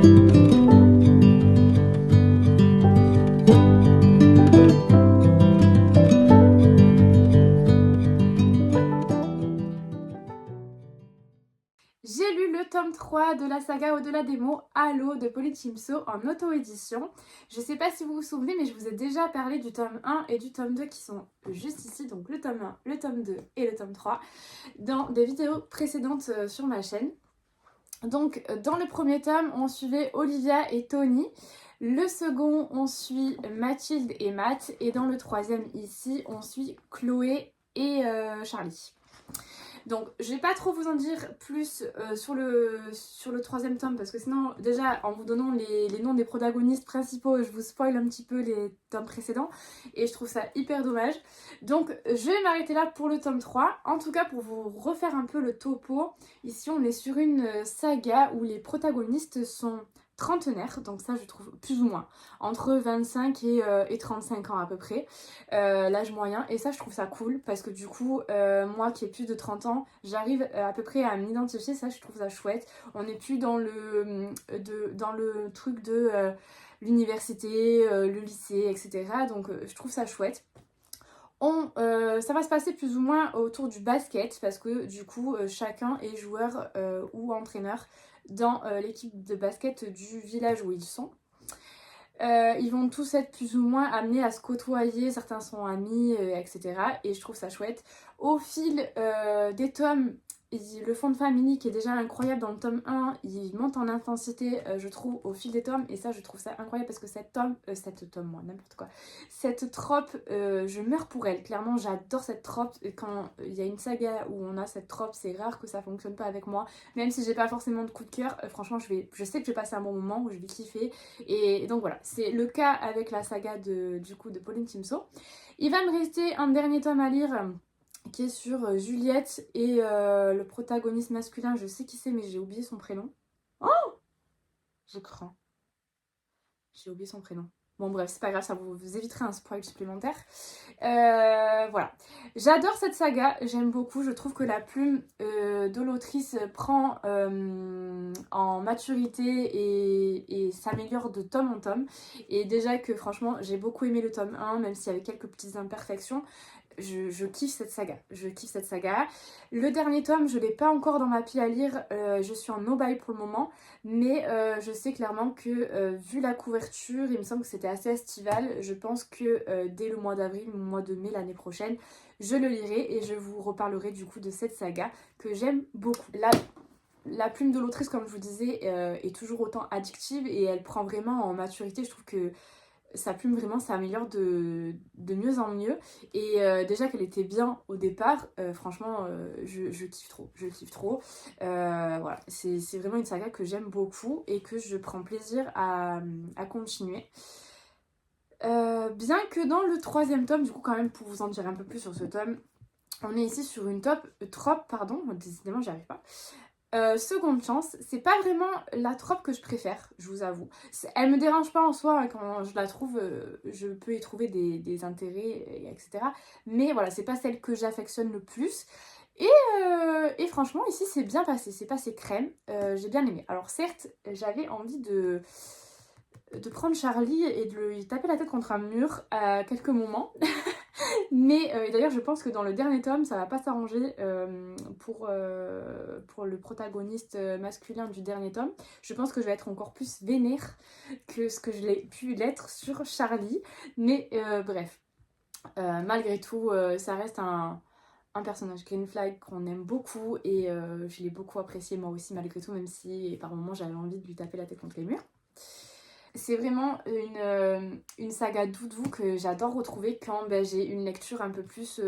J'ai lu le tome 3 de la saga Au-delà des mots, Halo de Pauline Chimso en auto-édition. Je sais pas si vous vous souvenez, mais je vous ai déjà parlé du tome 1 et du tome 2 qui sont juste ici, donc le tome 1, le tome 2 et le tome 3, dans des vidéos précédentes sur ma chaîne. Donc dans le premier tome, on suivait Olivia et Tony. Le second, on suit Mathilde et Matt. Et dans le troisième ici, on suit Chloé et Charlie. Donc je vais pas trop vous en dire plus sur le troisième tome parce que sinon déjà en vous donnant les noms des protagonistes principaux je vous spoil un petit peu les tomes précédents et je trouve ça hyper dommage. Donc je vais m'arrêter là pour le tome 3. En tout cas pour vous refaire un peu le topo, ici on est sur une saga où les protagonistes sont trentenaires, donc ça je trouve plus ou moins, entre 25 et 35 ans à peu près, l'âge moyen, et ça je trouve ça cool parce que du coup moi qui ai plus de 30 ans j'arrive à peu près à m'identifier, ça je trouve ça chouette. On n'est plus dans le truc de l'université, le lycée, etc. Donc je trouve ça chouette. Ça va se passer plus ou moins autour du basket parce que du coup chacun est joueur ou entraîneur dans l'équipe de basket du village où ils sont. Ils vont tous être plus ou moins amenés à se côtoyer, certains sont amis, etc. Et je trouve ça chouette. Au fil des tomes, le fond de famille qui est déjà incroyable dans le tome 1, il monte en intensité, je trouve, au fil des tomes. Et ça, je trouve ça incroyable parce que n'importe quoi. Cette trope, je meurs pour elle. Clairement, j'adore cette trope. Quand il y a une saga où on a cette trope, c'est rare que ça fonctionne pas avec moi. Même si j'ai pas forcément de coup de cœur, franchement, je sais que je vais passer un bon moment où je vais kiffer. Et donc voilà, c'est le cas avec la saga de Pauline Chimso. Il va me rester un dernier tome à lire qui est sur Juliette et le protagoniste masculin, je sais qui c'est mais j'ai oublié son prénom. Oh, je crains. J'ai oublié son prénom. Bon bref, c'est pas grave, ça vous évitera un spoil supplémentaire. Voilà. J'adore cette saga, j'aime beaucoup. Je trouve que la plume de l'autrice prend en maturité et s'améliore de tome en tome. Et déjà que franchement, j'ai beaucoup aimé le tome 1, même s'il y avait quelques petites imperfections. Je kiffe cette saga, je kiffe cette saga. Le dernier tome, je l'ai pas encore dans ma pile à lire, je suis en no-buy pour le moment, mais je sais clairement que vu la couverture, il me semble que c'était assez estival. Je pense que dès le mois d'avril ou le mois de mai l'année prochaine, je le lirai et je vous reparlerai du coup de cette saga que j'aime beaucoup. La plume de l'autrice, comme je vous disais, est toujours autant addictive et elle prend vraiment en maturité. Je trouve que sa plume vraiment s'améliore de mieux en mieux et déjà qu'elle était bien au départ, franchement je kiffe trop, voilà, c'est vraiment une saga que j'aime beaucoup et que je prends plaisir à continuer. Bien que dans le troisième tome, du coup quand même pour vous en dire un peu plus sur ce tome, on est ici sur une trope, pardon, décidément j'y arrive pas. Seconde chance, c'est pas vraiment la trope que je préfère, je vous avoue. Elle me dérange pas en soi, hein, quand je la trouve, je peux y trouver des intérêts, etc. Mais voilà, c'est pas celle que j'affectionne le plus. Et franchement, ici, c'est bien passé, c'est passé crème, j'ai bien aimé. Alors certes, j'avais envie de prendre Charlie et de lui taper la tête contre un mur à quelques moments. Mais d'ailleurs je pense que dans le dernier tome ça va pas s'arranger pour le protagoniste masculin du dernier tome. Je pense que je vais être encore plus vénère que ce que je l'ai pu l'être sur Charlie. Mais bref, malgré tout ça reste un personnage Green Flag qu'on aime beaucoup et je l'ai beaucoup apprécié moi aussi malgré tout, même si par moments j'avais envie de lui taper la tête contre les murs. C'est vraiment une saga doudou que j'adore retrouver quand j'ai une lecture un peu plus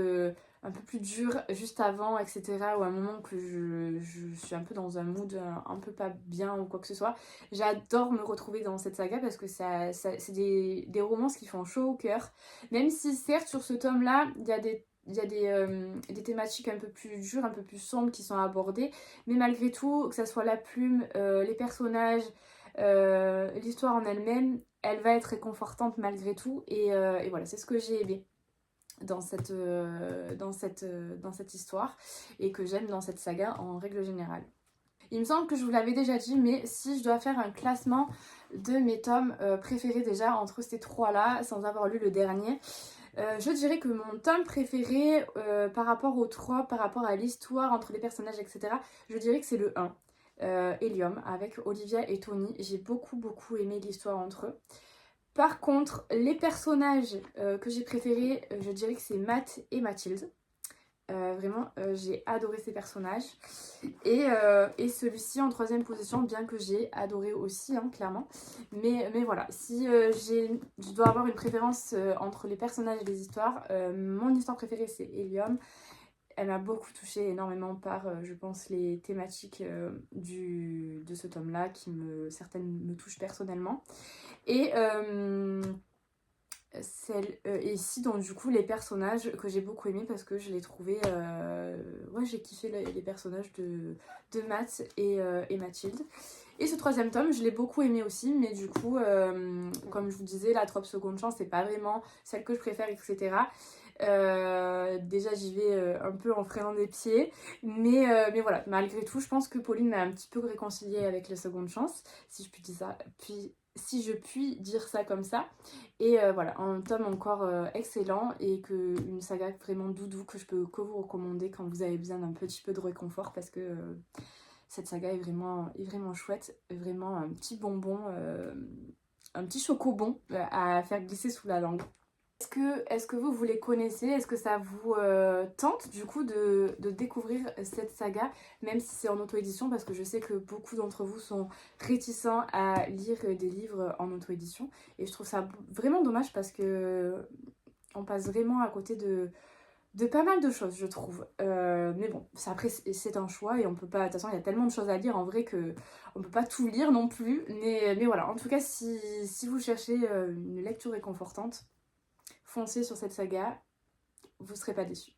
dure juste avant, etc. Ou à un moment que je suis un peu dans un mood un peu pas bien ou quoi que ce soit. J'adore me retrouver dans cette saga parce que c'est des romances qui font chaud au cœur. Même si certes sur ce tome-là, il y a des thématiques un peu plus dures, un peu plus sombres qui sont abordées. Mais malgré tout, que ça soit la plume, les personnages, l'histoire en elle-même, elle va être réconfortante malgré tout et voilà, c'est ce que j'ai aimé dans cette histoire et que j'aime dans cette saga en règle générale. Il me semble que je vous l'avais déjà dit, mais si je dois faire un classement de mes tomes préférés déjà entre ces trois-là, sans avoir lu le dernier, je dirais que mon tome préféré par rapport aux trois, par rapport à l'histoire entre les personnages, etc., je dirais que c'est le 1, Helium, avec Olivia et Tony. J'ai beaucoup aimé l'histoire entre eux. Par contre, les personnages que j'ai préférés, je dirais que c'est Matt et Mathilde. Vraiment, j'ai adoré ces personnages. Et celui-ci en troisième position, bien que j'ai adoré aussi, hein, clairement. Mais voilà, si je dois avoir une préférence entre les personnages et les histoires, mon histoire préférée c'est Helium. Elle m'a beaucoup touchée énormément par, je pense, les thématiques de ce tome-là, certaines me touchent personnellement. Et et ici, donc du coup, les personnages que j'ai beaucoup aimés parce que je les trouvais. Ouais, j'ai kiffé les personnages de Matt et Mathilde. Et ce troisième tome, je l'ai beaucoup aimé aussi, mais du coup, comme je vous disais, la Trop Seconde Chance, c'est pas vraiment celle que je préfère, etc. Déjà, j'y vais un peu en freinant des pieds, mais voilà, malgré tout, je pense que Pauline m'a un petit peu réconciliée avec la Seconde Chance, si je puis dire ça, si je puis dire ça comme ça. Et voilà, un tome encore excellent et une saga vraiment doudou que je peux que vous recommander quand vous avez besoin d'un petit peu de réconfort parce que cette saga est vraiment chouette, vraiment un petit bonbon, un petit chocobon à faire glisser sous la langue. Est-ce que vous les connaissez? Est-ce que ça vous tente du coup de découvrir cette saga, même si c'est en auto-édition, parce que je sais que beaucoup d'entre vous sont réticents à lire des livres en auto-édition. Et je trouve ça vraiment dommage parce que on passe vraiment à côté de pas mal de choses, je trouve. Mais bon, après c'est un choix et on peut pas. De toute façon, il y a tellement de choses à lire en vrai que on peut pas tout lire non plus. Mais voilà, en tout cas, si vous cherchez une lecture réconfortante, foncez sur cette saga, vous serez pas déçus.